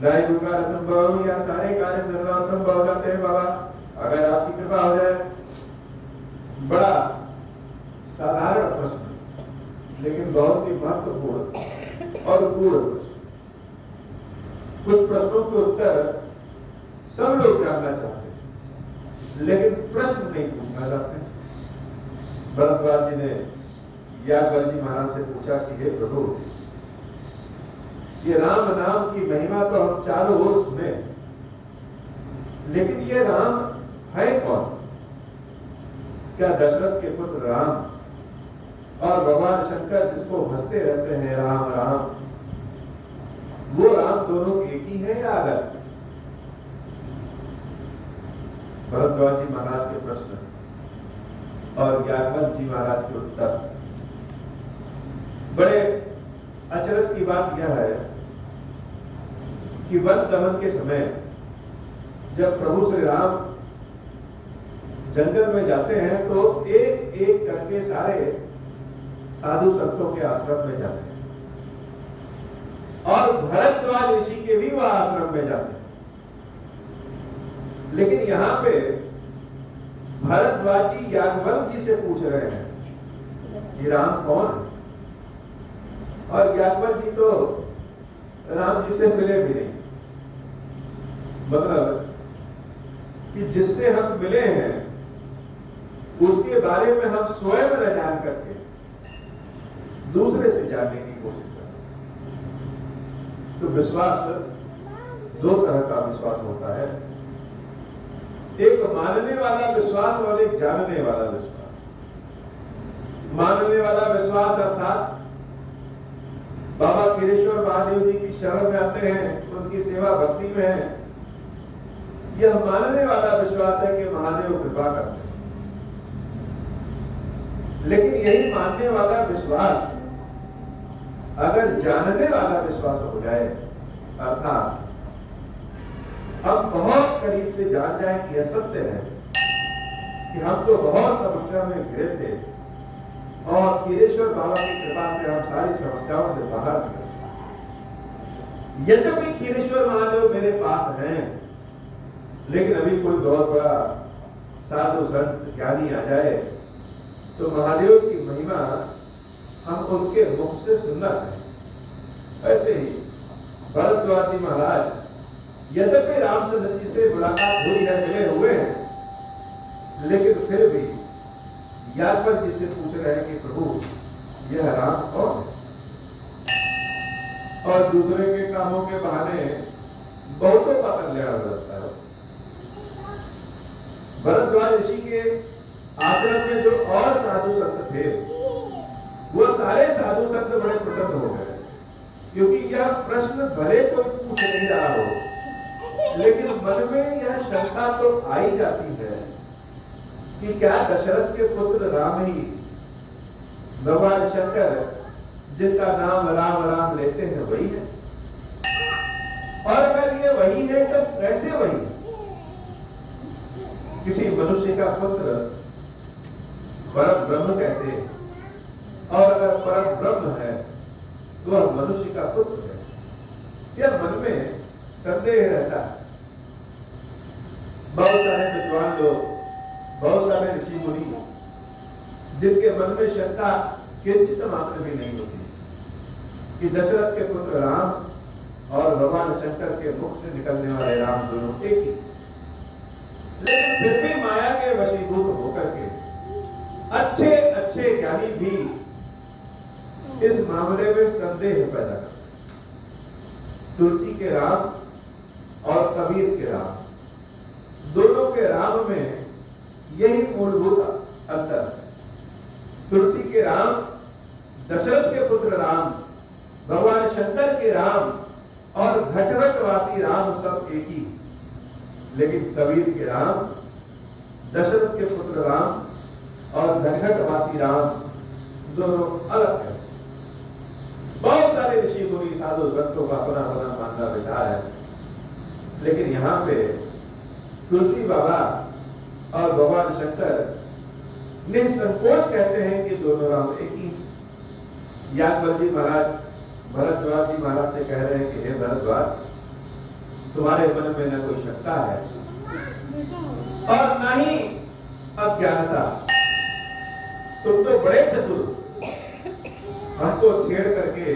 दायु कार्य संभव या सारे कार्य संभव हो जाते हैं बाबा, अगर आपकी कृपा हो जाए। बड़ा साधारण प्रश्न लेकिन बहुत ही महत्वपूर्ण और गूढ़ प्रश्न। कुछ प्रश्नों के उत्तर सब लोग जानना चाहते हैं लेकिन प्रश्न नहीं पूछना चाहते। भरद्वाज जी ने याज्ञवल्क्य जी महाराज से पूछा कि हे प्रभु, ये राम नाम की महिमा तो हम चारों ओर सुने, लेकिन ये राम है कौन? क्या दशरथ के पुत्र राम और भगवान शंकर जिसको हंसते रहते हैं राम राम, वो राम दोनों एक ही है या अलग? भरद्वाज जी महाराज के प्रश्न और याज्ञवल्क्य जी महाराज के उत्तर। बड़े अचरज की बात यह है कि वन गमन के समय जब प्रभु श्री राम जंगल में जाते हैं तो एक एक करके सारे साधु संतों के आश्रम में जाते हैं और भरद्वाज ऋषि के भी वह आश्रम में जाते हैं। लेकिन यहां पे भरद्वाज जी याज्ञवल्क्य जी से पूछ रहे हैं कि राम कौन है, और याज्ञवल्क्य जी तो राम जी से मिले भी नहीं। मतलब कि जिससे हम मिले हैं उसके बारे में हम स्वयं न जान करके दूसरे से जानने की कोशिश करते हैं। तो विश्वास दो तरह का विश्वास होता है, एक मानने वाला विश्वास और एक जानने वाला विश्वास। मानने वाला विश्वास अर्थात बाबा खीरेश्वर महादेव जी की शरण में आते हैं, उनकी सेवा भक्ति में है, यह मानने वाला विश्वास है कि महादेव कृपा करते हैं। लेकिन यही मानने वाला विश्वास अगर जानने वाला विश्वास हो जाए, अर्थात हम बहुत करीब से जान जाए कि यह सत्य है कि हम तो बहुत समस्या में घिरे थे और खीरेश्वर बाबा की कृपा से हम सारी समस्याओं से बाहर निकले। यद्यपि खीरेश्वर महादेव मेरे पास हैं, लेकिन अभी कोई बहुत बड़ा साधु संत ज्ञानी आ जाए तो महादेव की महिमा हम उनके मुख से सुनना चाहिए। ऐसे ही भरद्वाज जी महाराज यद्यपि रामचंद्र जी से मुलाकात हुई है, मिले हुए हैं, लेकिन फिर भी याज्ञवल्क्य जी से पूछ रहे हैं कि प्रभु यह राम कौन है? और दूसरे के कामों के बहाने बहुतों का कल्याण हो जाता है। भरद्वाज ऋषि के आश्रम में जो और साधु संत थे, वो सारे साधु संत बड़े प्रसन्न हो गए, क्योंकि यह प्रश्न भले कोई पूछ नहीं रहा हो, लेकिन मन में यह शंका तो आई जाती है कि क्या दशरथ के पुत्र राम ही भगवान शंकर जिनका नाम राम राम लेते हैं वही है? और अगर ये वही है तो कैसे वही है? किसी मनुष्य का पुत्र परम ब्रह्म कैसे, और अगर परम ब्रह्म है तो वह मनुष्य का पुत्र कैसे? यह मन में संदेह रहता है। बहुत सारे विद्वान लोग, बहुत सारे ऋषि मुनि, जिनके मन में शंका किंचित मात्र भी नहीं होती कि दशरथ के पुत्र राम और भगवान शंकर के मुख से निकलने वाले राम दोनों एक ही, लेकिन फिर भी माया के वशीभूत होकर के अच्छे अच्छे ज्ञानी भी इस मामले में संदेह पैदा करते। तुलसी के राम और कबीर के राम, दोनों के राम में यही मूलभूत अंतर है। तुलसी के राम दशरथ के पुत्र राम, भगवान शंकर के राम और घटरटवासी राम सब एक ही, लेकिन कबीर के राम दशरथ के पुत्र राम और घटघटवासी राम दोनों अलग है। बहुत सारे ऋषि मुनि साधु संतों का अपना अपना मानना विचार है, लेकिन यहाँ पे तुलसी बाबा और भगवान शंकर निसंकोच कहते हैं कि दोनों राम एक ही। याज्ञवल्क्य जी महाराज भरद्वाज जी महाराज से कह रहे हैं कि हे भरद्वाज, तुम्हारे मन में न कोई शंका है और न ही अज्ञानता। तुम तो बड़े चतुर, हमको छेड़ करके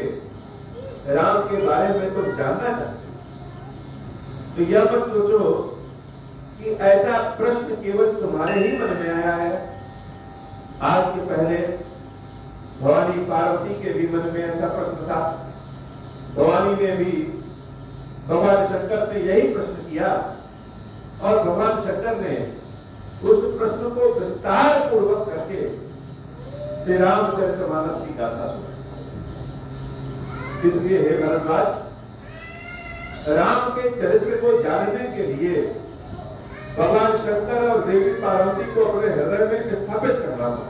राम के बारे में तुम जानना चाहते हो। तो यह मत सोचो कि ऐसा प्रश्न केवल तुम्हारे ही मन में आया है। आज के पहले भवानी पार्वती के भी मन में ऐसा प्रश्न था। भवानी ने भी भगवान शंकर से यही प्रश्न किया और भगवान शंकर ने उस प्रश्न को विस्तार पूर्वक करके श्री रामचरितमानस की गाथा सुनाई। इसलिए हे भरद्वाज, राम के चरित्र को जानने के लिए भगवान शंकर और देवी पार्वती को अपने हृदय में स्थापित करना होगा।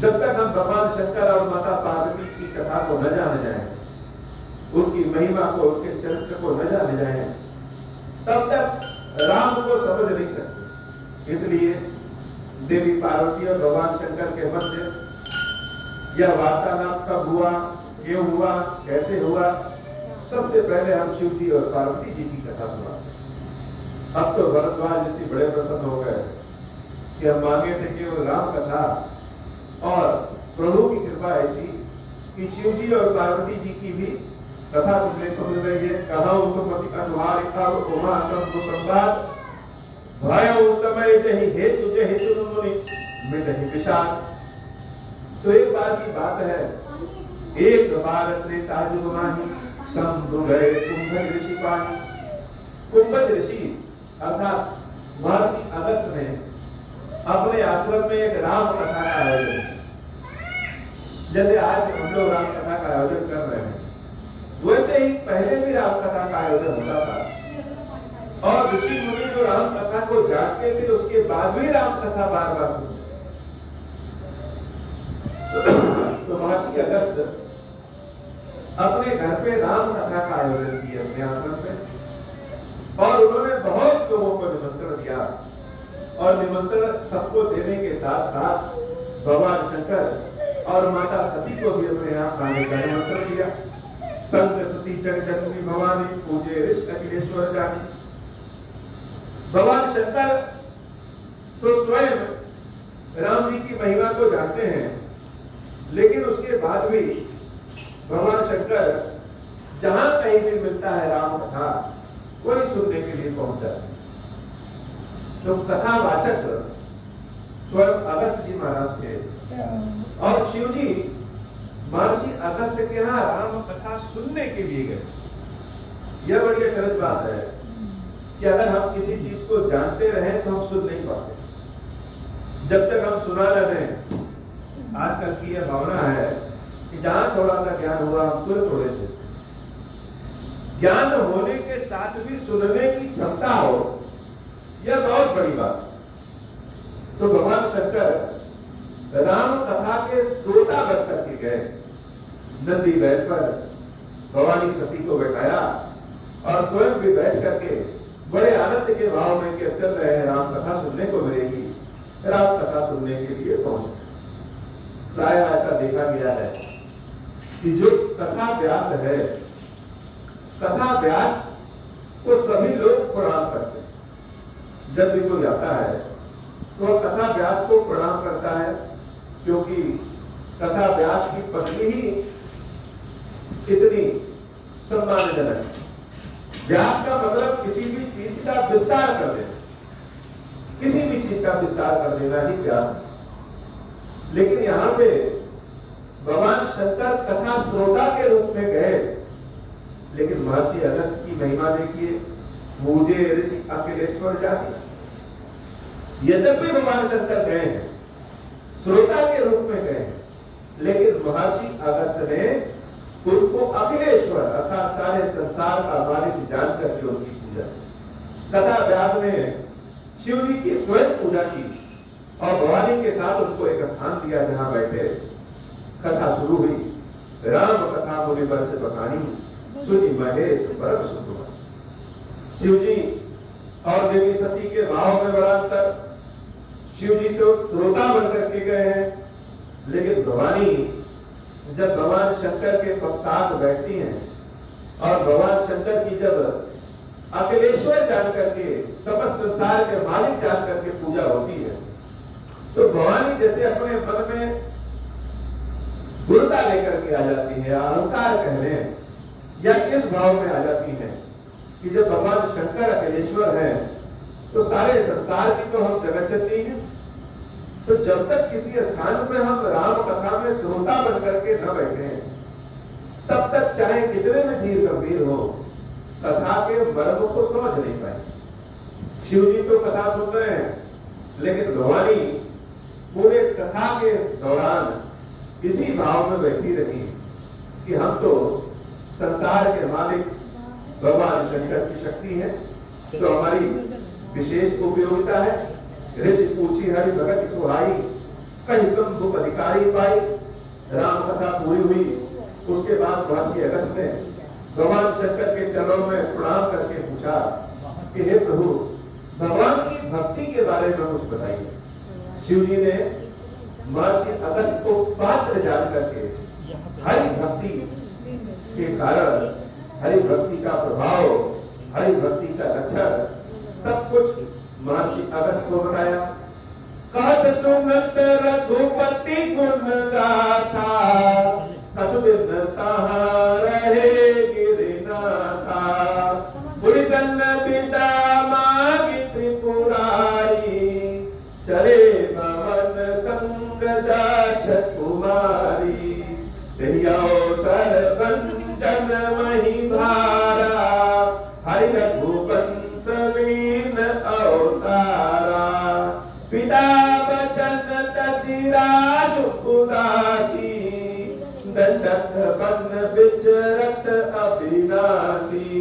जब तक हम भगवान शंकर और माता पार्वती की कथा को न जाने जाएं, उनकी महिमा को, उनके चरित्र को न जाने जाएं, तब तक राम को समझ नहीं सकते। इसलिए देवी पार्वती और भगवान शंकर के मध्य यह वार्तालाप कब हुआ, क्यों हुआ, कैसे हुआ, सबसे पहले हम शिव जी और पार्वती जी की कथा सुनाते हैं। अब तो भरद्वाज ऋषि बड़े प्रसन्न हो गए कि हम मांगे थे केवल राम कथा, और प्रभु की कृपा ऐसी कि शिव जी और पार्वती जी की भी कथा सुनने को मिल रही है। कहा सुमति अनुहार उमा संवाद भय उस समय जही हेतु जही सुन मुनि मिटहि विषाद। तो एक बार की बात है, एक बार त्रेता युग माही शंभु गए कुंभज ऋषि पानी। कुंभज ऋषि अर्थात महर्षि अगस्त्य ने अपने आश्रम में एक राम कथा का आयोजन किया। जैसे आज हम लोग राम कथा का आयोजन कर रहे हैं, वैसे ही पहले भी राम कथा का आयोजन होता था। और ऋषि मुनि जो राम कथा को जानते थे, उसके बाद भी राम कथा बार बार सुनते। तो महर्षि अगस्त्य अपने घर पे राम कथा का आयोजन किया अपने आश्रम पे, और उन्होंने बहुत लोगों को निमंत्रण दिया। और निमंत्रण सबको देने के साथ साथ भगवान शंकर और माता सती को भी अपने यहाँ आने का निमंत्रण दिया। संत सती जगजननी भवानी पूजे ऋषि अखिलेश्वर जानी। भगवान शंकर तो स्वयं राम जी की महिमा को जानते हैं, लेकिन उसके बाद भी भगवान शंकर जहां कहीं भी मिलता है राम कथा, वही सुनने के लिए पहुंच जाते हैं। तो कथावाचक स्वयं अगस्त्य जी महाराज थे, और शिव जी महर्षि अगस्त्य के यहाँ राम कथा सुनने के लिए गए। यह बड़ी अचरज बात है कि अगर हम किसी चीज को जानते रहें तो हम सुन नहीं पाते, जब तक हम सुना न दें। आजकल की यह भावना है कि जहां थोड़ा सा ज्ञान हुआ हम तुरंत उड़े थे। ज्ञान होने के साथ भी सुनने की क्षमता हो, यह बहुत बड़ी बात। तो भगवान शंकर राम कथा के श्रोता बन करके गए। नंदी बैल पर भवानी सती को बैठाया और स्वयं भी बैठ करके बड़े आनंद के भाव में कि चल रहे हैं, राम कथा सुनने को मिलेगी, राम कथा सुनने के लिए पहुंचे। प्राय ऐसा देखा गया है कि जो कथा व्यास है, कथा व्यास को सभी लोग प्रणाम करते हैं। जब भी कोई आता है तो वह कथा व्यास को प्रणाम करता है, क्योंकि कथा व्यास की पत्नी ही इतनी सम्मानजनक है। व्यास का मतलब किसी भी चीज का विस्तार कर देना, किसी भी चीज का विस्तार कर देना ही व्यास है। लेकिन यहाँ पे भगवान शंकर कथा श्रोता के रूप में गए, लेकिन महर्षि अगस्त्य की महिमा देखिए, पूजे ऋषि अखिलेश्वर जाति। यद्यपि भगवान शंकर गए हैं, श्रोता के रूप में गए, लेकिन महर्षि अगस्त्य ने उनको अखिलेश्वर अर्थात सारे संसार का मालिक जान करके उनकी पूजा। कथा व्यास ने शिव जी की स्वयं पूजा की और भवानी के साथ उनको एक स्थान दिया जहां बैठे। कथा शुरू हुई। राम कथा मुनि बरस बखानी सुनि महेश परम सुख। शिव जी और देवी सती के भाव में बड़ा अंतर। शिव जी तो श्रोता बनकर के गए हैं, लेकिन भवानी जब भगवान शंकर के साथ बैठती हैं और भगवान शंकर की जब अखिलेश्वर जान करके, समस्त संसार के मालिक जान करके पूजा होती है। तो भवानी जैसे अपने मन में गुरुता लेकर के आ जाती है, अहंकार कहने या इस भाव में आ जाती है कि जब भगवान शंकर अखिलेश्वर हैं तो सारे संसार की तो हम जगत जननी हैं। तो जब तक किसी स्थान में हम राम कथा में श्रोता बन करके न बैठे, तब तक चाहे कितने में धीर गंभीर हो, कथा के मर्म को समझ नहीं पाए। शिव जी तो कथा सुन रहे हैं, लेकिन भवानी पूरे कथा के दौरान इसी भाव में बैठी रही कि हम तो संसार के मालिक भगवान शंकर की शक्ति है, तो हमारी विशेष उपयोगिता है। ऋषि पूछी हरि भगत सुहाई, कहीं शंभु अधिकारी पाई। राम कथा पूरी हुई, उसके बाद महर्षि अगस्त्य ने भगवान शंकर के चरणों में प्रणाम करके पूछा कि हे प्रभु, भगवान की भक्ति के बारे में कुछ बताइए। शिव जी ने महर्षि अगस्त्य को पात्र जान करके हरि भक्ति के कारण, हरि भक्ति का प्रभाव, हरि भक्ति का लक्षण सब कुछ महर्षि अगस्त्य को बताया। कहत सुनत रघुपति गुण गाथा, कछु दिन तहाँ रहे गिरनाथा। पुरिसन पिता मागी त्रिपुरारी, चले भवन संग जाछ कुमारी। दहियाओ सरवंचन वही भारा, हरि रघुवंश वीन अवतारा। पिता बचन तचिराज उदासी, दंडक बन विचरत अविनाशी।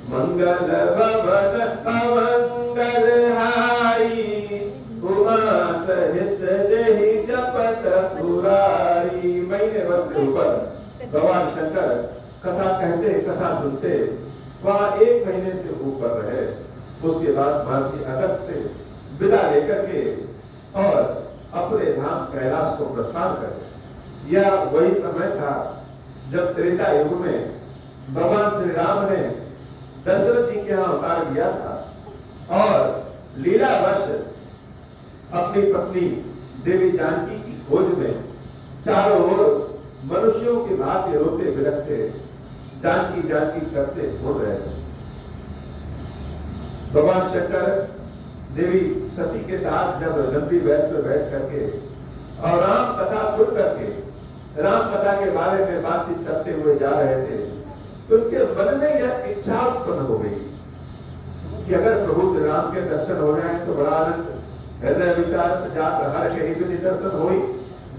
मंगल भवन अमंगल हारी, उमा सहित जहि जपत पुरारी। महीने भर से ऊपर भगवान शंकर कथा कहते, कथा सुनते, वहां 1 महीने से ऊपर रहे। उसके बाद महर्षि अगस्त्य से विदा लेकर के और अपने धाम कैलाश को प्रस्थान कर। यह वही समय था जब त्रेता युग में भगवान श्री राम ने दशरथ जी के यहाँ अवतार लिया था और लीलावश अपनी पत्नी देवी जानकी की खोज में चारों ओर मनुष्यों की भांति रोते बिलखते जानकी जानकी करते घूम रहे थे। भगवान शंकर देवी सती के साथ जब लंबी बैठ पर बैठ करके और राम कथा सुन करके राम कथा के बारे में बातचीत करते हुए जा रहे थे, तो उनके मन में यह इच्छा उत्पन्न हो गई कि अगर प्रभु श्री राम के दर्शन हो जाए तो बड़ा आनंद। हृदय विचार जात हर कहीं भी दर्शन होई,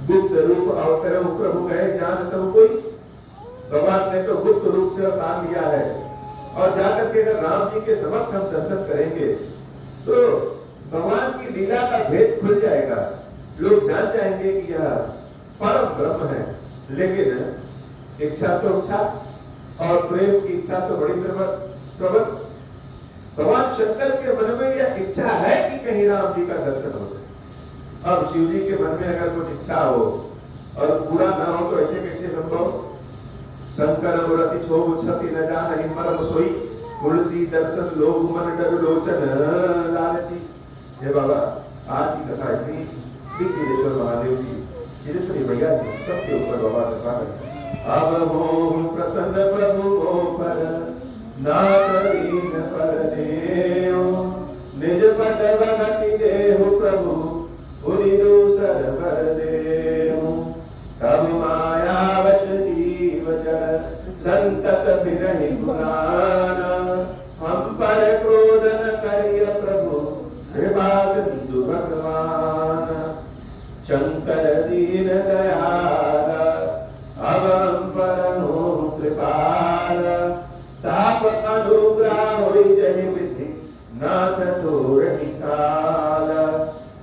गुप्त रूप अवतरे प्रभु गए जान सब कोई। भगवान ने तो गुप्त रूप से अवतार लिया है और जाकर के अगर राम जी के समक्ष हम दर्शन करेंगे तो भगवान की लीला का भेद खुल जाएगा, लोग जान जाएंगे कि यह परम ब्रह्म है। लेकिन इच्छा तो इच्छा और प्रेम की इच्छा तो बड़ी प्रबल। भगवान शंकर के मन में यह इच्छा है कि कहीं राम जी का दर्शन हो जाए। अब शिव जी के मन में अगर कुछ इच्छा हो और पूरा ना हो तो ऐसे कैसे संभव। शंकर व्रति छोभ छति न जान हिमर सोई, तुलसी दर्शन लोग मन डर लोचन लालची। हे बाबा, आज की कथा इतनी। श्री गिरीश्वर महादेव जी, गिरीश्वरी भैया जी सबके ऊपर बाबा कृपा करें। अब हो प्रसन्न प्रभु हो पर नाथीन पर देव, निज पद भगति देहु प्रभु पुरि दूसर बर देव। तब माया वश जीव जड़ संतत बिरहि गुणाना, हम पर क्रोध न करिय प्रभु कृपा सिंधु भगवान। शंकर दीन दयाल अब हम पर हो कृपाल, साप अनुग्रह होई जहि विधि नाथ तोरहि काल।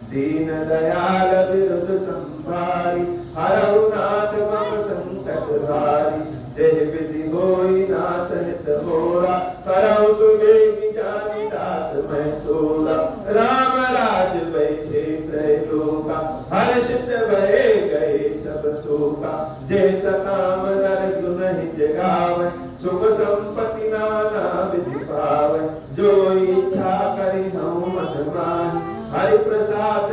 दीन दयाल विरुद्ध संभारी, हरहु नाथ मम संकट भारी। जय विधि होई नाथ हित मोरा, करहु सुबेगी जानी दास मैं तोरा। राम राज बैठे त्रैलोका, हर्षित भये गए सब शोका। जय सकाम नर सुनहि जगावै, सुख संपत्ति नाना विधि पाव जो इच्छा करी हूँ मन माही हरि प्रसाद